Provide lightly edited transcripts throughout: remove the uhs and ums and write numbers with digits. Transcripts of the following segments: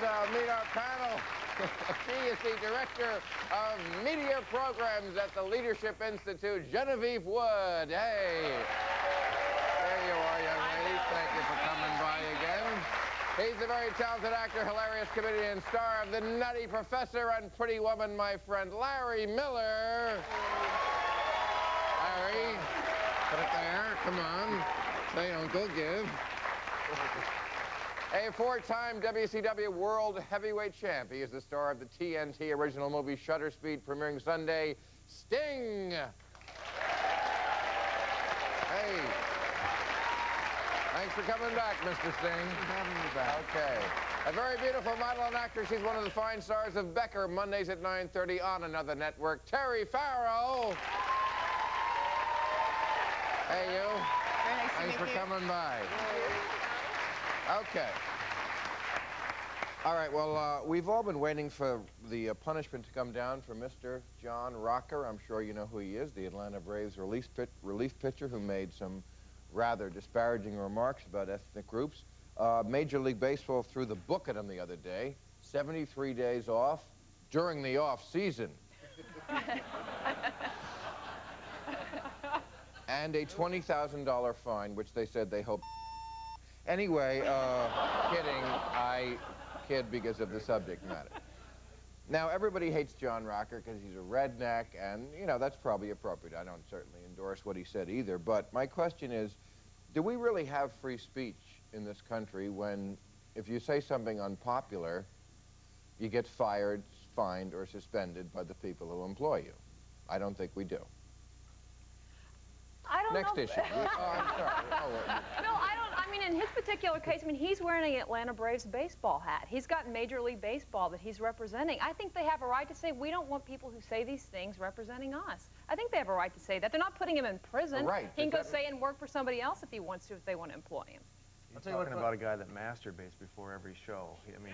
meet our panel. She is the Director of Media Programs at the Leadership Institute, Genevieve Wood. Hey. There you are, young lady. Thank you for coming by again. He's a very talented actor, hilarious comedian, star of The Nutty Professor and Pretty Woman, my friend Larry Miller. Larry, put it there. Come on. Say Uncle, give. A four-time WCW World Heavyweight Champ. He is the star of the TNT original movie Shutter Speed, premiering Sunday, Sting. Hey. Thanks for coming back, Mr. Sting. Thanks for having me back. Okay. A very beautiful model and actor. She's one of the fine stars of Becker, Mondays at 9:30 on another network. Terry Farrell. Hey, you. Very nice Thanks to for meet you. coming by. Okay. All right, well, we've all been waiting for the punishment to come down for Mr. John Rocker. I'm sure you know who he is, the Atlanta Braves relief pitcher who made some rather disparaging remarks about ethnic groups. Major League Baseball threw the book at him the other day. 73 days off during the off season. And a $20,000 fine, which they said they hope. Anyway, kidding. I kid because of the subject matter. Now, everybody hates John Rocker because he's a redneck, and, you know, that's probably appropriate. I don't certainly endorse what he said either, but my question is, do we really have free speech in this country when, if you say something unpopular, you get fired, fined, or suspended by the people who employ you? I don't think we do. I don't Next know. issue. Oh, I'm sorry. Oh, No, I don't. I mean, in his particular case, I mean, he's wearing an Atlanta Braves baseball hat. He's got Major League Baseball that he's representing. I think they have a right to say, we don't want people who say these things representing us. I think they have a right to say that. They're not putting him in prison. Right. He can go say and work for somebody else if he wants to, if they want to employ him. You're talking about a guy that masturbates before every show. I mean,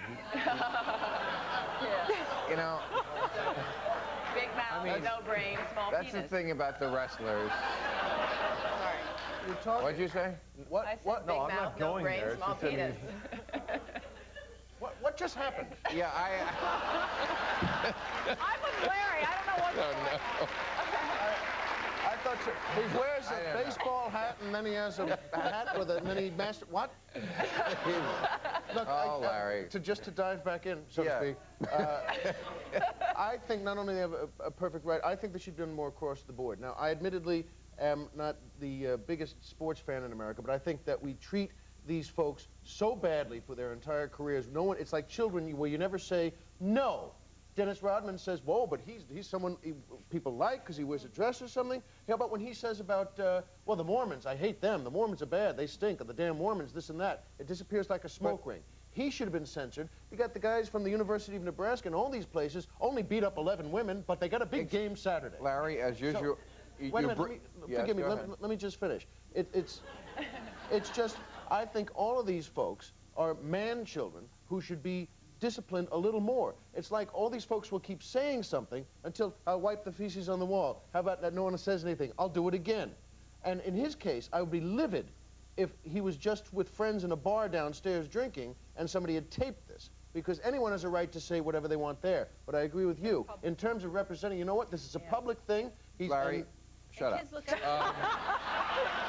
you know, Big mouth, no brain, small that's penis. the thing about the wrestlers. Sorry. you're talking. What'd you say? What? I said What? big No, I'm mouth, not no going brain, there. small It's just, I mean, penis. what just happened? Yeah, I'm with Larry. I don't know what's going on. I thought he wears I a don't know. baseball hat and then he has a hat with a mini master. What? Look, Oh, Larry. Just to dive back in, so Yeah. to speak. I think not only they have a perfect right, I think they should do more across the board. Now, I admittedly am not the biggest sports fan in America, but I think that we treat these folks so badly for their entire careers. No one, it's like children where you never say no. Dennis Rodman says, whoa, but he's someone people like because he wears a dress or something. How about when he says about, well, the Mormons, I hate them. The Mormons are bad. They stink. Or the damn Mormons, this and that. It disappears like a smoke ring. He should have been censored. You got the guys from the University of Nebraska and all these places only beat up 11 women, but they got a big game Saturday. Larry, as usual. Wait a minute, forgive me, let me just finish. It's just, I think all of these folks are man-children who should be disciplined a little more. It's like all these folks will keep saying something until I'll wipe the feces on the wall. How about that no one says anything? I'll do it again. And in his case, I would be livid if he was just with friends in a bar downstairs drinking and somebody had taped this. Because anyone has a right to say whatever they want there. But I agree with you. In terms of representing, you know what? This is a public thing. Larry, shut up. Kids look up.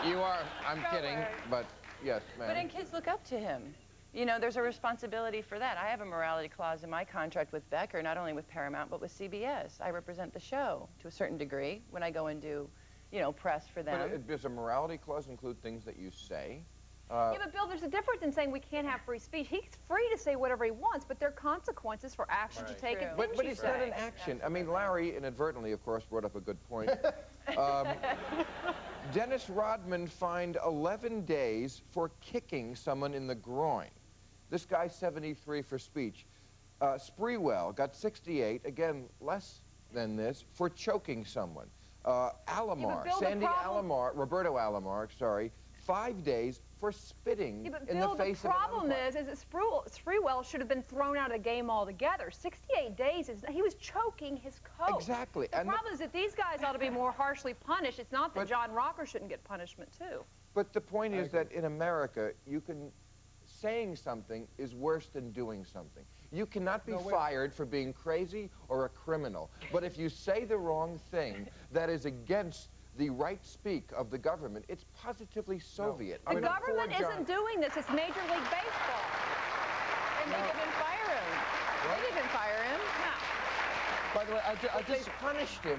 You are, I'm kidding, but yes, But ma'am. then kids look up to him. You know, there's a responsibility for that. I have a morality clause in my contract with Becker, not only with Paramount, but with CBS. I represent the show to a certain degree when I go and do, you know, press for them. But does a morality clause include things that you say? Yeah, but Bill, there's a difference in saying we can't have free speech. He's free to say whatever he wants, but there are consequences for actions you take and But things you it's not say. an action. I mean, Larry inadvertently, of course, brought up a good point. Dennis Rodman fined 11 days for kicking someone in the groin. This guy's 73 for speech. Sprewell got 68, again, less than this, for choking someone. Alomar, Bill, Sandy Alomar, Roberto Alomar, sorry, 5 days for spitting Yeah, but in Bill, the face the of an problem umpire. is that Sprewell should have been thrown out of the game altogether. 68 days is, he was choking his coach. Exactly. The problem is that these guys ought to be more harshly punished. It's not that But- John Rocker shouldn't get punishment too. But the point is that in America, you can saying something is worse than doing something. You cannot be fired for being crazy or a criminal. But if you say the wrong thing that is against the right speak of the government, it's positively Soviet. The government isn't doing this. It's Major League Baseball. And they didn't fire him. They didn't fire him. No. By the way, I They just... punished him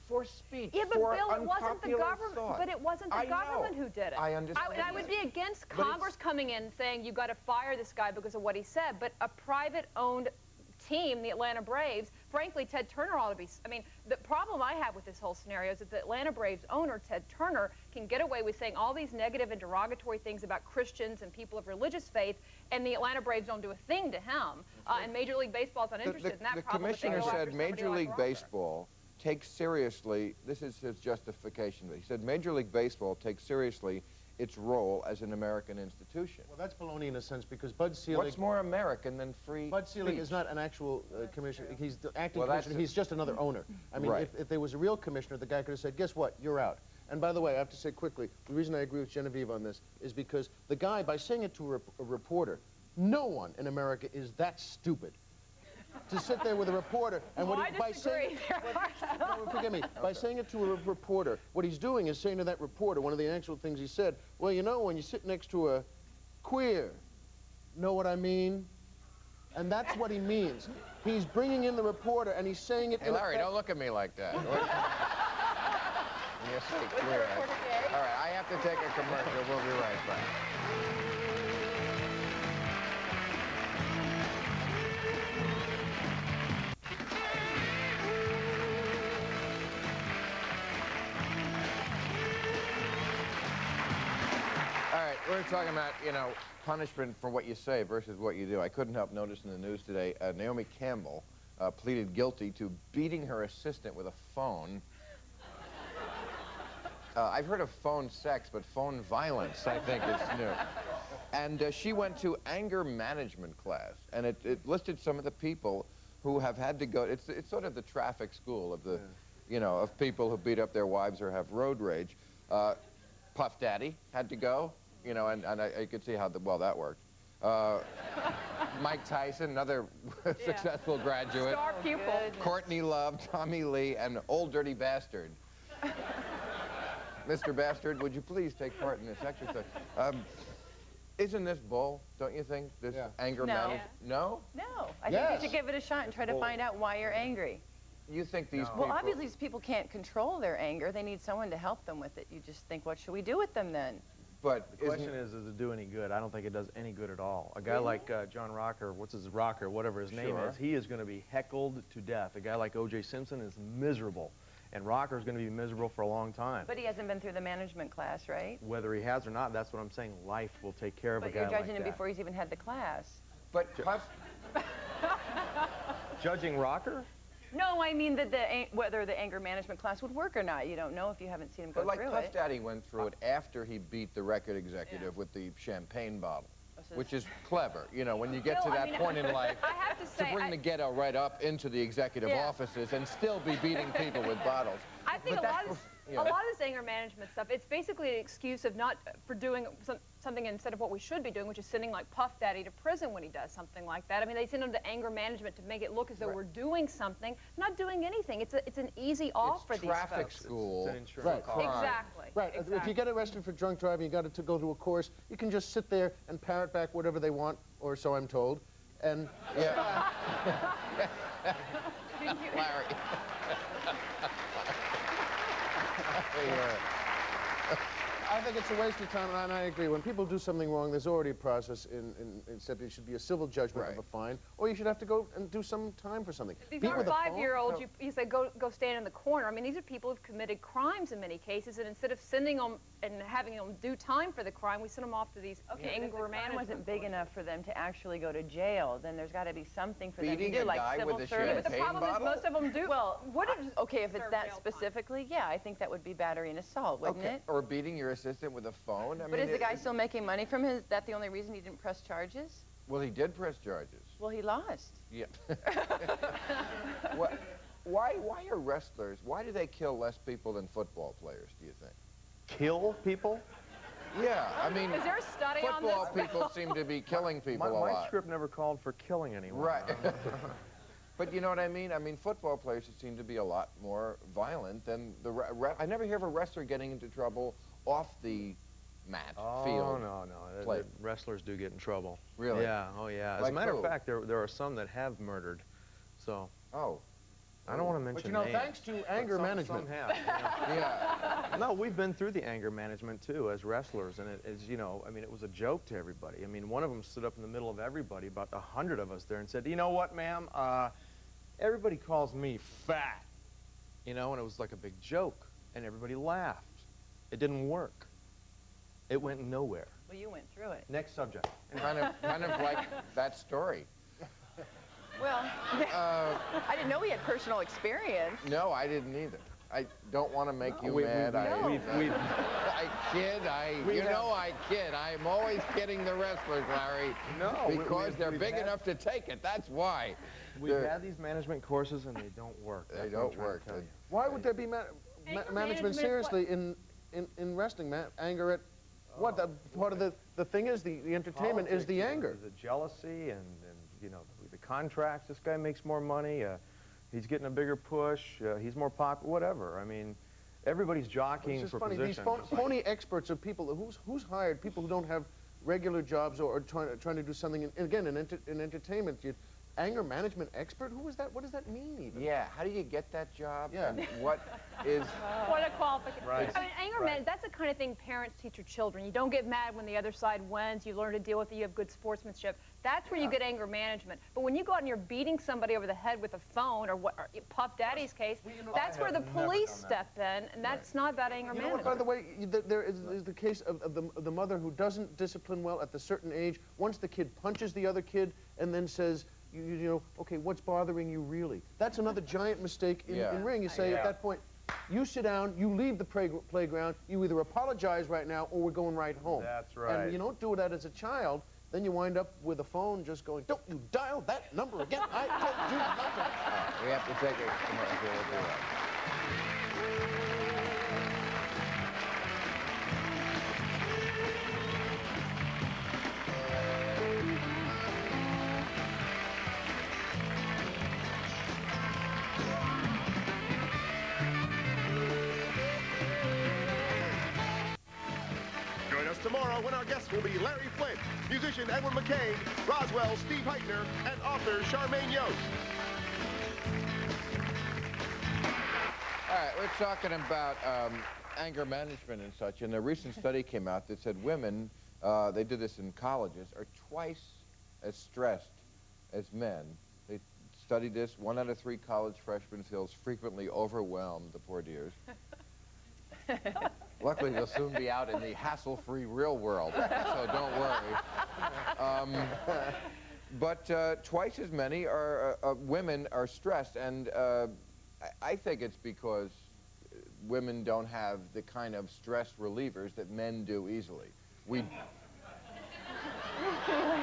for speech. Yeah, but for Bill, it wasn't the unpopular government. thought. But it wasn't the I government know. who did it. I understand. I would be against But it's- Congress coming in saying you got to fire this guy because of what he said. But a private-owned team, the Atlanta Braves, frankly, Ted Turner ought to be. I mean, the problem I have with this whole scenario is that the Atlanta Braves owner, Ted Turner, can get away with saying all these negative and derogatory things about Christians and people of religious faith, and the Atlanta Braves don't do a thing to him. And Major League Baseball's not interested in that The problem. but they commissioner go after said somebody Major like League Rocker. Baseball takes seriously, this is his justification, he said Major League Baseball takes seriously its role as an American institution. Well, that's baloney in a sense, because Bud Selig... What's more American than free Bud Selig speech? is not an actual commissioner. He's the acting Well, that's commissioner. He's just another owner. I mean, Right. if there was a real commissioner, the guy could have said, guess what, you're out. And by the way, I have to say quickly, the reason I agree with Genevieve on this is because the guy, by saying it to a reporter, no one in America is that stupid to sit there with a reporter and Well, what I he, by saying disagree. no, forgive me, by saying it to a reporter, what he's doing is saying to that reporter, one of the actual things he said, well, you know, when you sit next to a queer, know what I mean? And that's what he means. He's bringing in the reporter and he's saying it Hey, in Larry, effect- don't look at me like that. Yes, clear. All right, I have to take a commercial. We'll be right back. All right, we're talking about, you know, punishment for what you say versus what you do. I couldn't help notice in the news today, Naomi Campbell pleaded guilty to beating her assistant with a phone. I've heard of phone sex, but phone violence, I think, is new. And she went to anger management class, and it listed some of the people who have had to go. It's sort of the traffic school of the, you know, of people who beat up their wives or have road rage. Puff Daddy had to go, you know, and I could see how well that worked. Mike Tyson, another successful graduate. Star pupil. Courtney Love, Tommy Lee, and Old Dirty Bastard. Mr. Bastard, would you please take part in this exercise? Isn't this bull, don't you think? This anger No. management? No? No. I think Yes. you should give it a shot and try to find out why you're angry. You think these people... Well, obviously, these people can't control their anger. They need someone to help them with it. You just think, what should we do with them then? But The question is, does it do any good? I don't think it does any good at all. A guy like John Rocker, whatever his name Sure. is, he is going to be heckled to death. A guy like O.J. Simpson is miserable, and Rocker's going to be miserable for a long time. But he hasn't been through the management class, right? Whether he has or not, that's what I'm saying. Life will take care of But a guy you're like judging him that. before he's even had the class. But Puff... Judging Rocker? No, I mean that whether the anger management class would work or not. You don't know if you haven't seen him go But like through Puff it. Daddy went through it after he beat the record executive with the champagne bottle, which is clever. You know, when you get to Bill, I that mean, point in life, I have to say, bring the ghetto right up into the executive Yeah. offices and still be beating people with bottles. I think But a lot that's of yeah. this anger management stuff, it's basically an excuse of not for doing something instead of what we should be doing, which is sending like Puff Daddy to prison when he does something like that. I mean, they send him to anger management to make it look as though we're doing something, not doing anything. It's an easy off for It's these traffic folks. school. It's an insurance Right. crime. Exactly. Right. If Exactly. you get arrested for drunk driving, you got to go to a course. You can just sit there and parrot back whatever they want, or so I'm told. And Yeah. Larry. I think it's a waste of time, and I agree. When people do something wrong, there's already a process except it should be a civil judgment of a fine, or you should have to go and do some time for something. These Beat aren't with a phone? 5-year-olds. You say go stand in the corner. I mean, these are people who've committed crimes in many cases, and instead of sending them and having them do time for the crime, we send them off to these anger If the crime management. wasn't big enough for them to actually go to jail, then there's got to be something for them Beating to do, a like guy civil with a service. Yeah, but the champagne problem is bottle? most of them do. Well, what if okay, if it's serve that jail time? specifically, yeah, I think that would be battery and assault, wouldn't Okay. it? Or beating your assistant with a phone. I But mean, is the guy still making money from his? That the only reason he didn't press charges? Well, he did press charges. Well, he lost. Yeah. Why are wrestlers, why do they kill less people than football players, do you think? Kill people? Yeah, I mean, Is there a study on football this? people seem to be killing people a My lot. script never called for killing anyone. Right. But you know what I mean? I mean, football players seem to be a lot more violent than the I never hear of a wrestler getting into trouble off the mat, field. No. plate. The wrestlers do get in trouble. Really? Yeah, oh yeah. As Like a matter who? of fact, there are some that have murdered. So, Oh. I don't want to mention But you know, names, thanks to but anger management. Some have. You know. Yeah. No, we've been through the anger management too as wrestlers, and it is, you know, I mean, it was a joke to everybody. I mean, one of them stood up in the middle of everybody, about 100 of us there, and said, "You know what, ma'am? Everybody calls me fat," you know, and it was like a big joke, and everybody laughed. It didn't work. It went nowhere. Well, you went through it. Next subject. kind of like that story. Well, I didn't know he had personal experience. No, I didn't either. I don't want to make you we- mad. we've- I kid. I kid. I'm always kidding the wrestlers, Larry. No, because they're we've big had- enough to take it. That's why. We've They're- had these management courses, and they don't work. They That's what I'm don't trying to work. tell you. Why would there be Anger management management is seriously in wrestling, Matt? Anger at what? Part of the thing is the entertainment is the Politics, anger. The jealousy and you know, the contracts. This guy makes more money. He's getting a bigger push. He's more popular. Whatever. I mean, everybody's jockeying It's just for funny. position. These phony experts are people who's hired people who don't have regular jobs or trying to do something. Again, in entertainment, anger management expert. Who is that? What does that mean even? Yeah. How do you get that job? Yeah. And what is? What a qualification. Right. I mean, anger management, that's the kind of thing parents teach your children. You don't get mad when the other side wins. You learn to deal with it. You have good sportsmanship. That's where you get anger management. But when you go out and you're beating somebody over the head with a phone, or what, or Puff Daddy's case, that's where the police step in, and that's not about anger You know what, management. by the way, there is the case of the mother who doesn't discipline well at the certain age. Once the kid punches the other kid and then says, you know, okay, what's bothering you really? That's another giant mistake in ring. You say at that point, you sit down, you leave the playground, you either apologize right now or we're going right home. That's right. And you don't do that as a child, then you wind up with a phone just going, don't you dial that number again, I told you not to. We have to take a commercial. We'll do that. Join us tomorrow when our guests will be Larry Flint, musician Edwin McCain, Roswell Steve Heitner, and author Charmaine Yost. All right, we're talking about anger management and such, and a recent study came out that said women, they did this in colleges, are twice as stressed as men. They studied this. 1 out of 3 college freshmen feels frequently overwhelmed, the poor dears. Luckily, they'll soon be out in the hassle-free real world, so don't worry. But twice as many women are stressed, and I think it's because women don't have the kind of stress relievers that men do easily.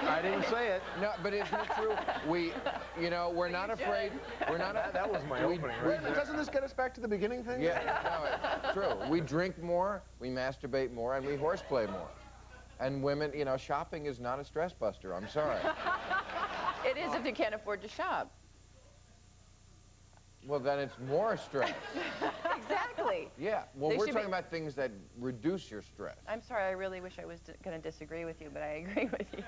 I didn't say it. No, but isn't it true? We're not afraid. We're not. That was my opening. Right there. Doesn't this get us back to the beginning thing? Yeah, no, it's true. We drink more, we masturbate more, and we horseplay more. And women, shopping is not a stress buster. I'm sorry. It is if you can't afford to shop. Well, then it's more stress. Exactly. Yeah. Well, They we're should talking be- about things that reduce your stress. I'm sorry, I really wish I was going to disagree with you, but I agree with you.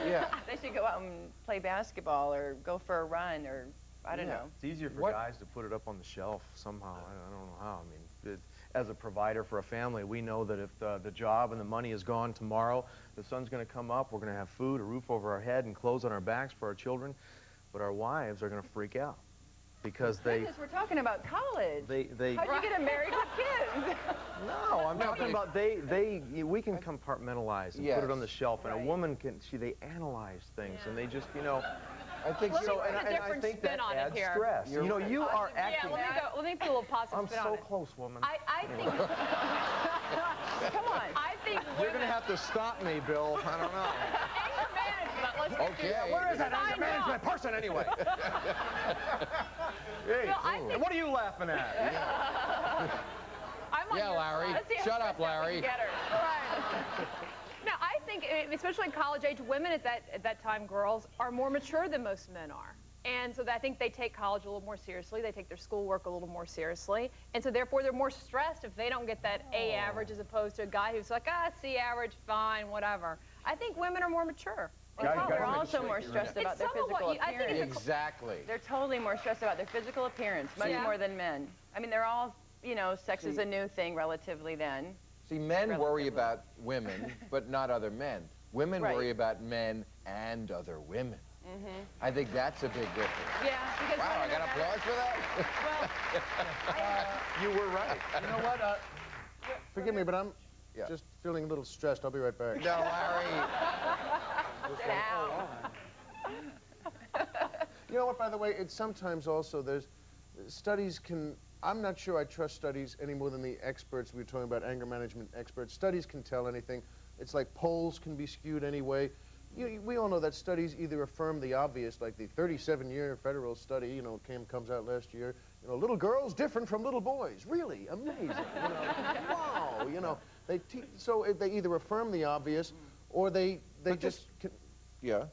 Yeah. They should go out and play basketball or go for a run or, I don't Yeah. know. It's easier for What- guys to put it up on the shelf somehow. I don't know how. I mean, as a provider for a family, we know that if the job and the money is gone tomorrow, the sun's going to come up, we're going to have food, a roof over our head, and clothes on our backs for our children. But our wives are going to freak out because they... Goodness, we're talking about college. They How'd you get them married with kids? No, I'm talking about we can compartmentalize and put it on the shelf, and Right. a woman they analyze things, and they just, I think Let me so. put a and I different think spin that on it adds here. stress. You are Yeah, acting. let me put a little positive I'm spin on so it. close, woman. I think, Come on. I think You're women, going to have to stop me, Bill. I don't know. anger management, let's get Okay. to it. Where is that Sign anger management off. person anyway? Hey, Bill, I think- what are you laughing at? I'm on Yeah, your Larry. side. Let's see how Shut up, stressed out we Larry. can get her. Right. No, I think, especially in college age, women at that time, girls, are more mature than most men are. And so I think they take college a little more seriously. They take their schoolwork a little more seriously. And so therefore, they're more stressed if they don't get that A average as opposed to a guy who's like, C average, fine, whatever. I think women are more mature. They're also more stressed about their physical I think appearance. Exactly. They're totally more stressed about their physical appearance, much more than men. I mean, they're all, you know, sex is a new thing relatively then. See, men worry about women, but not other men. Women worry about men and other women. I think that's a big difference. Yeah, because Wow, I got applause for that? well, You were right. You know what? Forgive me, but I'm just feeling a little stressed. I'll be right back. No, Larry. sit down. You know what, by the way, it's sometimes also there's studies can, I'm not sure I trust studies any more than the experts. We were talking about anger management experts. Studies can tell anything. It's like polls can be skewed anyway. We all know that studies either affirm the obvious, like the 37-year federal study, you know, comes out last year. You know, little girls different from little boys. Really amazing. You know, wow. You know, so they either affirm the obvious, or they just or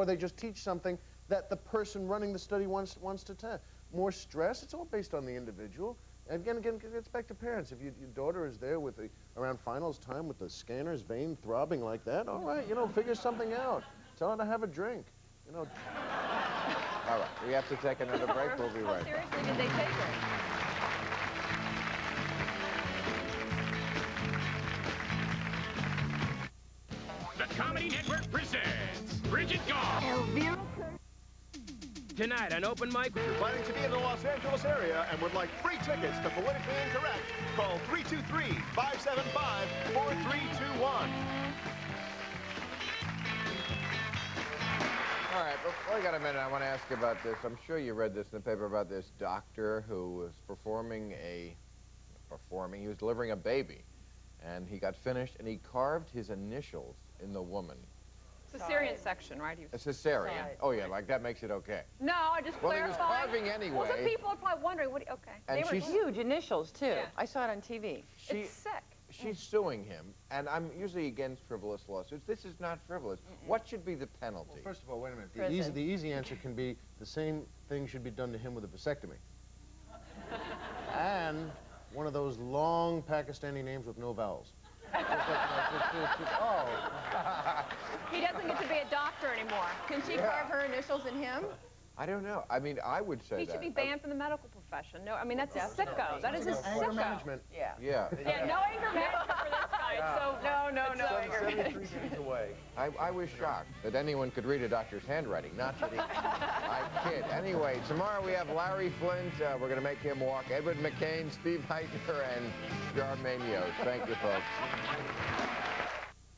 they just teach something that the person running the study wants to test. More stress. It's all based on the individual. And again, it gets back to parents. If your daughter is there with around finals time with the scanner's vein throbbing like that, all right, you know, figure something out. Tell her to have a drink, you know. All right, we have to take another break. We'll be right back. Seriously, did they take it? The Comedy Network presents Bridget Goff. Tonight on Open Mic. If you're planning to be in the Los Angeles area and would like free tickets to Politically Incorrect, call 323-575-4321. All right, before I got a minute, I want to ask you about this. I'm sure you read this in the paper about this doctor who was he was delivering a baby, and he got finished, and he carved his initials in the woman. It's a cesarean section, right? A cesarean. Oh, yeah, like that makes it okay. No, I just Well, he was clarified. carving anyway. Well, some people are probably wondering, okay. And They were she's, huge initials, too. Yeah. I saw it on TV. It's sick. she's suing him, and I'm usually against frivolous lawsuits. This is not frivolous. What should be the penalty? Well, first of all, wait a minute. Prison. The easy answer can be the same thing should be done to him with a vasectomy. And one of those long Pakistani names with no vowels. He doesn't get to be a doctor anymore. Can she carve her initials in him? I don't know. I mean, I would say He that. should be banned from the medical profession. No, I mean, that's a sicko. That is a Anger sicko. management. Yeah. Yeah. Yeah, no anger management for this guy. So No anger 73 management. feet away. I was shocked that anyone could read a doctor's handwriting. Not that he... I kid. Anyway, tomorrow we have Larry Flint. We're going to make him walk. Edward McCain, Steve Heitner, and Jar Manios. Thank you, folks.